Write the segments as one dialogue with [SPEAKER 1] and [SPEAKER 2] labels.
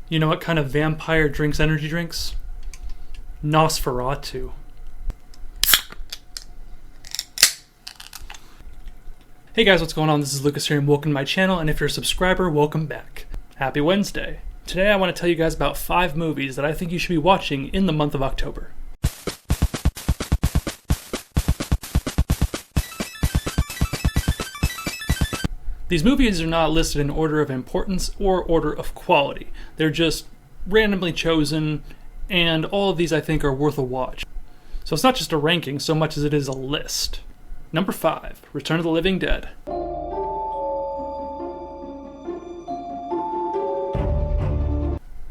[SPEAKER 1] You know what kind of vampire drinks energy drinks? Nosferatu. Hey guys, what's going on? This is Lucas here and welcome to my channel, and if you're a subscriber, welcome back. Happy Wednesday. Today I want to tell you guys about 5 movies that I think you should be watching in the month of October. These movies are not listed in order of importance or order of quality. They're just randomly chosen, and all of these I think are worth a watch. So it's not just a ranking so much as it is a list. Number 5, Return of the Living Dead.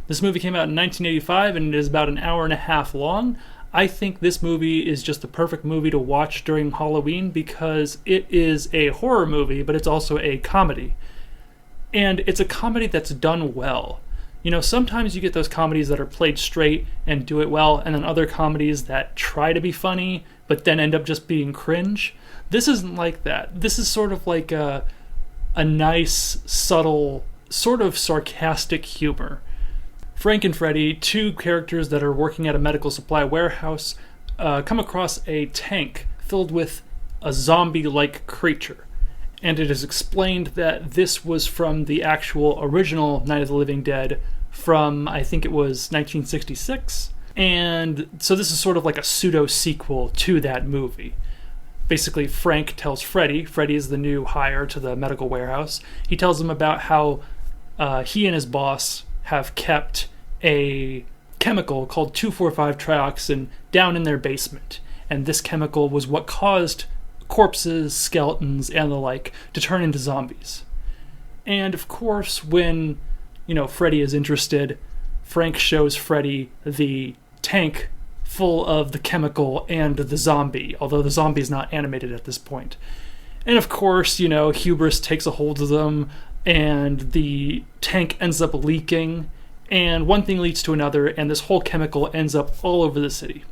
[SPEAKER 1] This movie came out in 1985 and it is about an hour and a half long. I think this movie is just the perfect movie to watch during Halloween because it is a horror movie, but it's also a comedy. And it's a comedy that's done well. You know, sometimes you get those comedies that are played straight and do it well, and then other comedies that try to be funny, but then end up just being cringe. This isn't like that. This is sort of like a nice, subtle, sort of sarcastic humor. Frank and Freddy, 2 characters that are working at a medical supply warehouse, come across a tank filled with a zombie-like creature. And it is explained that this was from the actual original Night of the Living Dead from, I think it was 1966. And so this is sort of like a pseudo-sequel to that movie. Basically, Frank tells Freddy is the new hire to the medical warehouse, he tells him about how he and his boss have kept a chemical called 2,4,5-trioxin down in their basement. And this chemical was what caused corpses, skeletons, and the like to turn into zombies. And of course, when, Freddy is interested, Frank shows Freddy the tank full of the chemical and the zombie, although the zombie is not animated at this point. And of course, hubris takes a hold of them, and the tank ends up leaking, and one thing leads to another, and this whole chemical ends up all over the city.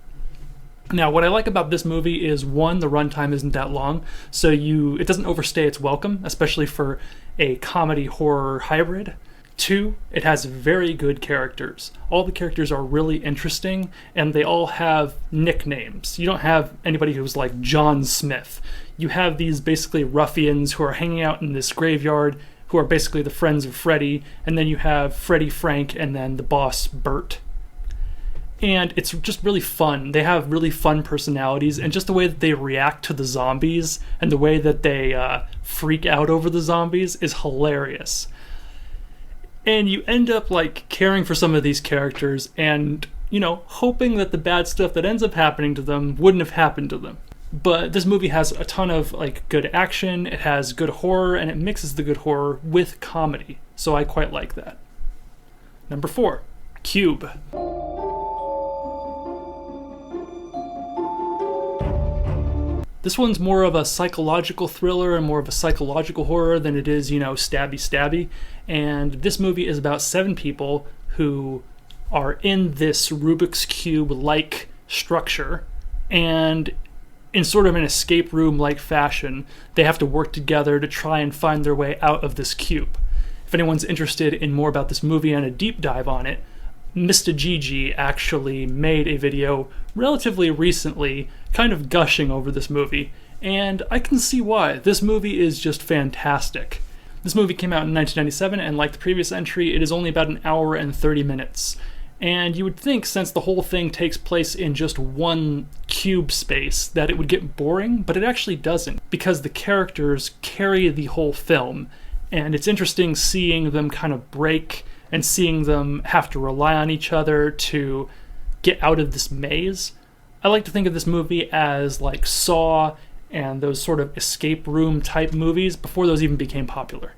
[SPEAKER 1] Now, what I like about this movie is, 1, the runtime isn't that long, so it doesn't overstay its welcome, especially for a comedy-horror hybrid. 2, it has very good characters. All the characters are really interesting, and they all have nicknames. You don't have anybody who's like John Smith. You have these basically ruffians who are hanging out in this graveyard, who are basically the friends of Freddy, and then you have Freddy, Frank, and then the boss, Bert. And it's just really fun. They have really fun personalities, and just the way that they react to the zombies and the way that they freak out over the zombies is hilarious. And you end up caring for some of these characters and, hoping that the bad stuff that ends up happening to them wouldn't have happened to them. But this movie has a ton of good action, it has good horror, and it mixes the good horror with comedy. So I quite like that. Number 4, Cube. This one's more of a psychological thriller and more of a psychological horror than it is, stabby. And this movie is about 7 people who are in this Rubik's Cube-like structure, and in sort of an escape room-like fashion, they have to work together to try and find their way out of this cube. If anyone's interested in more about this movie and a deep dive on it, Mr. Gigi actually made a video relatively recently kind of gushing over this movie, and I can see why. This movie is just fantastic. This movie came out in 1997, and like the previous entry, it is only about an hour and 30 minutes. And you would think, since the whole thing takes place in just one cube space, that it would get boring, but it actually doesn't, because the characters carry the whole film, and it's interesting seeing them kind of break and seeing them have to rely on each other to get out of this maze. I like to think of this movie as like Saw and those sort of escape room type movies before those even became popular.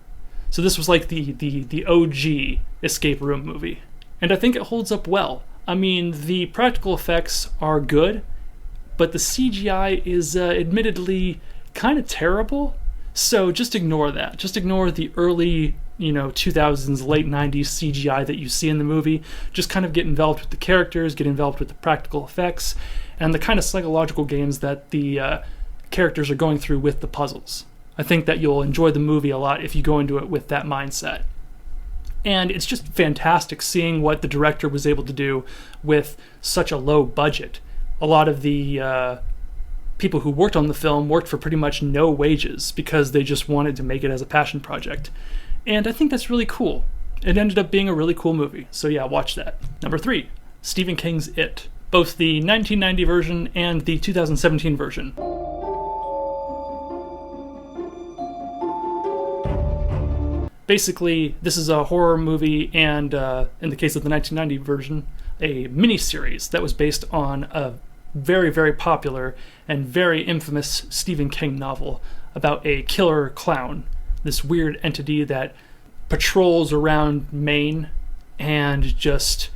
[SPEAKER 1] So this was like the OG escape room movie. And I think it holds up well. I mean, the practical effects are good, but the CGI is admittedly kind of terrible. So just ignore that. Just ignore the early, 2000s, late 90s CGI that you see in the movie. Just kind of get involved with the characters, get involved with the practical effects, and the kind of psychological games that the characters are going through with the puzzles. I think that you'll enjoy the movie a lot if you go into it with that mindset. And it's just fantastic seeing what the director was able to do with such a low budget. A lot of the people who worked on the film worked for pretty much no wages because they just wanted to make it as a passion project. And I think that's really cool. It ended up being a really cool movie. So yeah, watch that. Number 3, Stephen King's It. Both the 1990 version and the 2017 version. Basically, this is a horror movie and, in the case of the 1990 version, a miniseries that was based on a very, very popular and very infamous Stephen King novel about a killer clown, this weird entity that patrols around Maine and just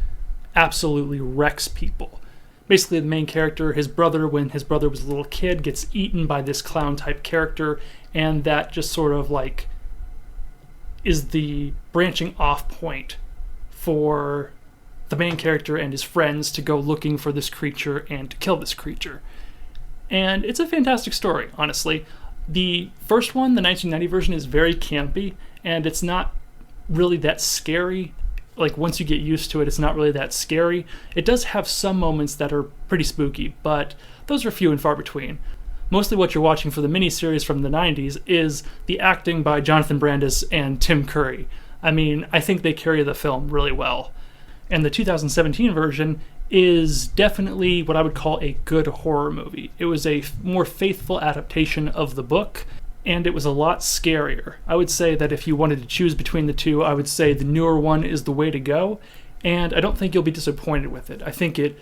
[SPEAKER 1] absolutely wrecks people. Basically, the main character, his brother, when his brother was a little kid, gets eaten by this clown-type character, and that just sort of like is the branching off point for the main character and his friends to go looking for this creature and to kill this creature. And it's a fantastic story, honestly. The first one, the 1990 version, is very campy, and it's not really that scary. Like, once you get used to it, it's not really that scary. It does have some moments that are pretty spooky, but those are few and far between. Mostly what you're watching for the miniseries from the 90s is the acting by Jonathan Brandis and Tim Curry. I mean, I think they carry the film really well. And the 2017 version is definitely what I would call a good horror movie. It was a more faithful adaptation of the book, and it was a lot scarier. I would say that if you wanted to choose between the two, I would say the newer one is the way to go, and I don't think you'll be disappointed with it. I think it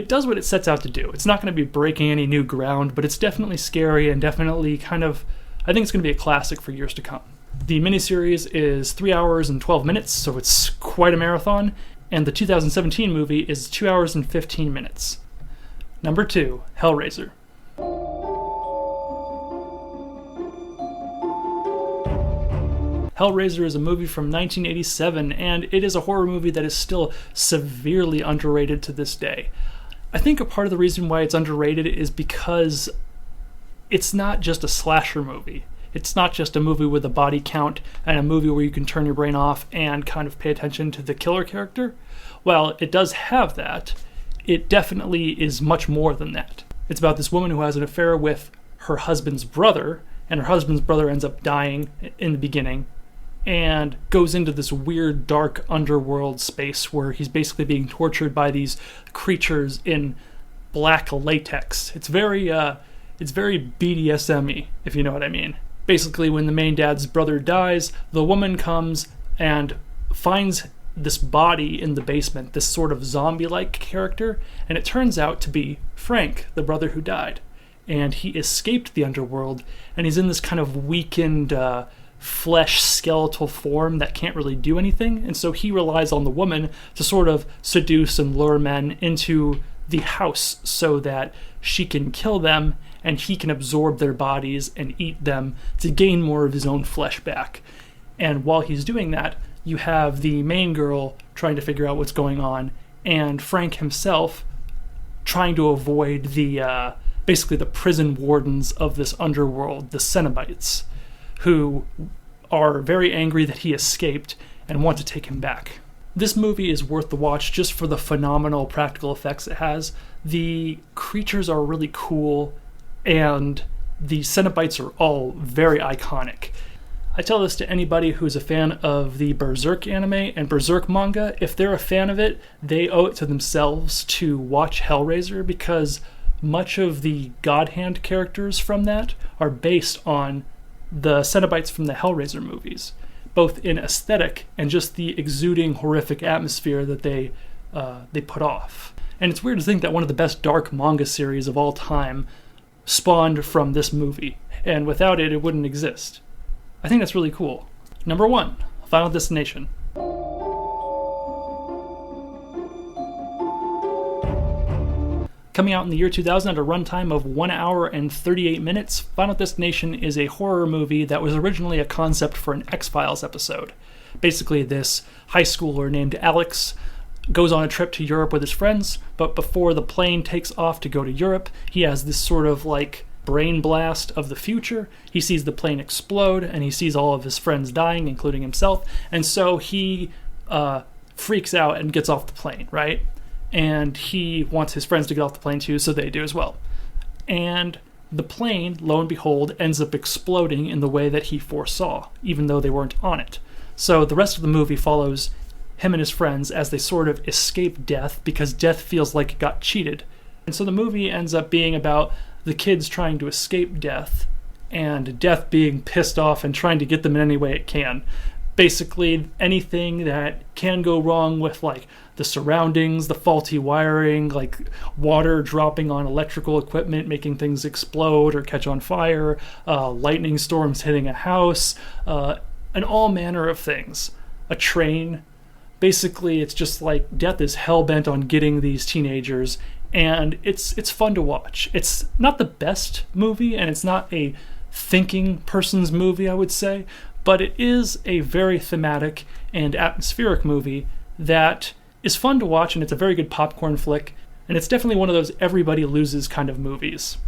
[SPEAKER 1] does what it sets out to do. It's not going to be breaking any new ground, but it's definitely scary and definitely kind of, I think it's going to be a classic for years to come. The miniseries is 3 hours and 12 minutes, so it's quite a marathon, and the 2017 movie is 2 hours and 15 minutes. Number 2, Hellraiser. Hellraiser is a movie from 1987, and it is a horror movie that is still severely underrated to this day. I think a part of the reason why it's underrated is because it's not just a slasher movie. It's not just a movie with a body count and a movie where you can turn your brain off and kind of pay attention to the killer character. While it does have that, it definitely is much more than that. It's about this woman who has an affair with her husband's brother, and her husband's brother ends up dying in the beginning, and goes into this weird, dark underworld space where he's basically being tortured by these creatures in black latex. It's very BDSM-y, if you know what I mean. Basically, when the main dad's brother dies, the woman comes and finds this body in the basement, this sort of zombie-like character, and it turns out to be Frank, the brother who died. And he escaped the underworld, and he's in this kind of weakened flesh skeletal form that can't really do anything, and so he relies on the woman to sort of seduce and lure men into the house so that she can kill them and he can absorb their bodies and eat them to gain more of his own flesh back. And while he's doing that, you have the main girl trying to figure out what's going on, and Frank himself trying to avoid the basically the prison wardens of this underworld, the Cenobites, who are very angry that he escaped and want to take him back. This movie is worth the watch just for the phenomenal practical effects it has. The creatures are really cool, and the Cenobites are all very iconic. I tell this to anybody who's a fan of the Berserk anime and Berserk manga. If they're a fan of it, they owe it to themselves to watch Hellraiser, because much of the God Hand characters from that are based on the Cenobites from the Hellraiser movies, both in aesthetic and just the exuding horrific atmosphere that they put off. And it's weird to think that one of the best dark manga series of all time spawned from this movie, and without it, it wouldn't exist. I think that's really cool. Number 1, Final Destination. Coming out in the year 2000 at a runtime of 1 hour and 38 minutes, Final Destination is a horror movie that was originally a concept for an X-Files episode. Basically, this high schooler named Alex goes on a trip to Europe with his friends, but before the plane takes off to go to Europe, he has this sort of like brain blast of the future. He sees the plane explode, and he sees all of his friends dying, including himself, and so he freaks out and gets off the plane, right? And he wants his friends to get off the plane too, so they do as well. And the plane, lo and behold, ends up exploding in the way that he foresaw, even though they weren't on it. So the rest of the movie follows him and his friends as they sort of escape death, because death feels like it got cheated. And so the movie ends up being about the kids trying to escape death, and death being pissed off and trying to get them in any way it can. Basically, anything that can go wrong with, like, the surroundings, the faulty wiring, like water dropping on electrical equipment, making things explode or catch on fire, lightning storms hitting a house, and all manner of things. A train. Basically, it's just like death is hell-bent on getting these teenagers, and it's fun to watch. It's not the best movie, and it's not a thinking person's movie, I would say, but it is a very thematic and atmospheric movie that is fun to watch, and it's a very good popcorn flick, and it's definitely one of those everybody loses kind of movies.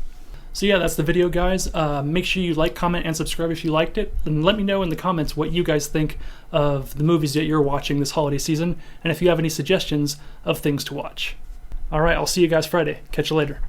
[SPEAKER 1] So yeah, that's the video, guys. Make sure you like, comment, and subscribe if you liked it, and let me know in the comments what you guys think of the movies that you're watching this holiday season, and if you have any suggestions of things to watch. Alright, I'll see you guys Friday. Catch you later.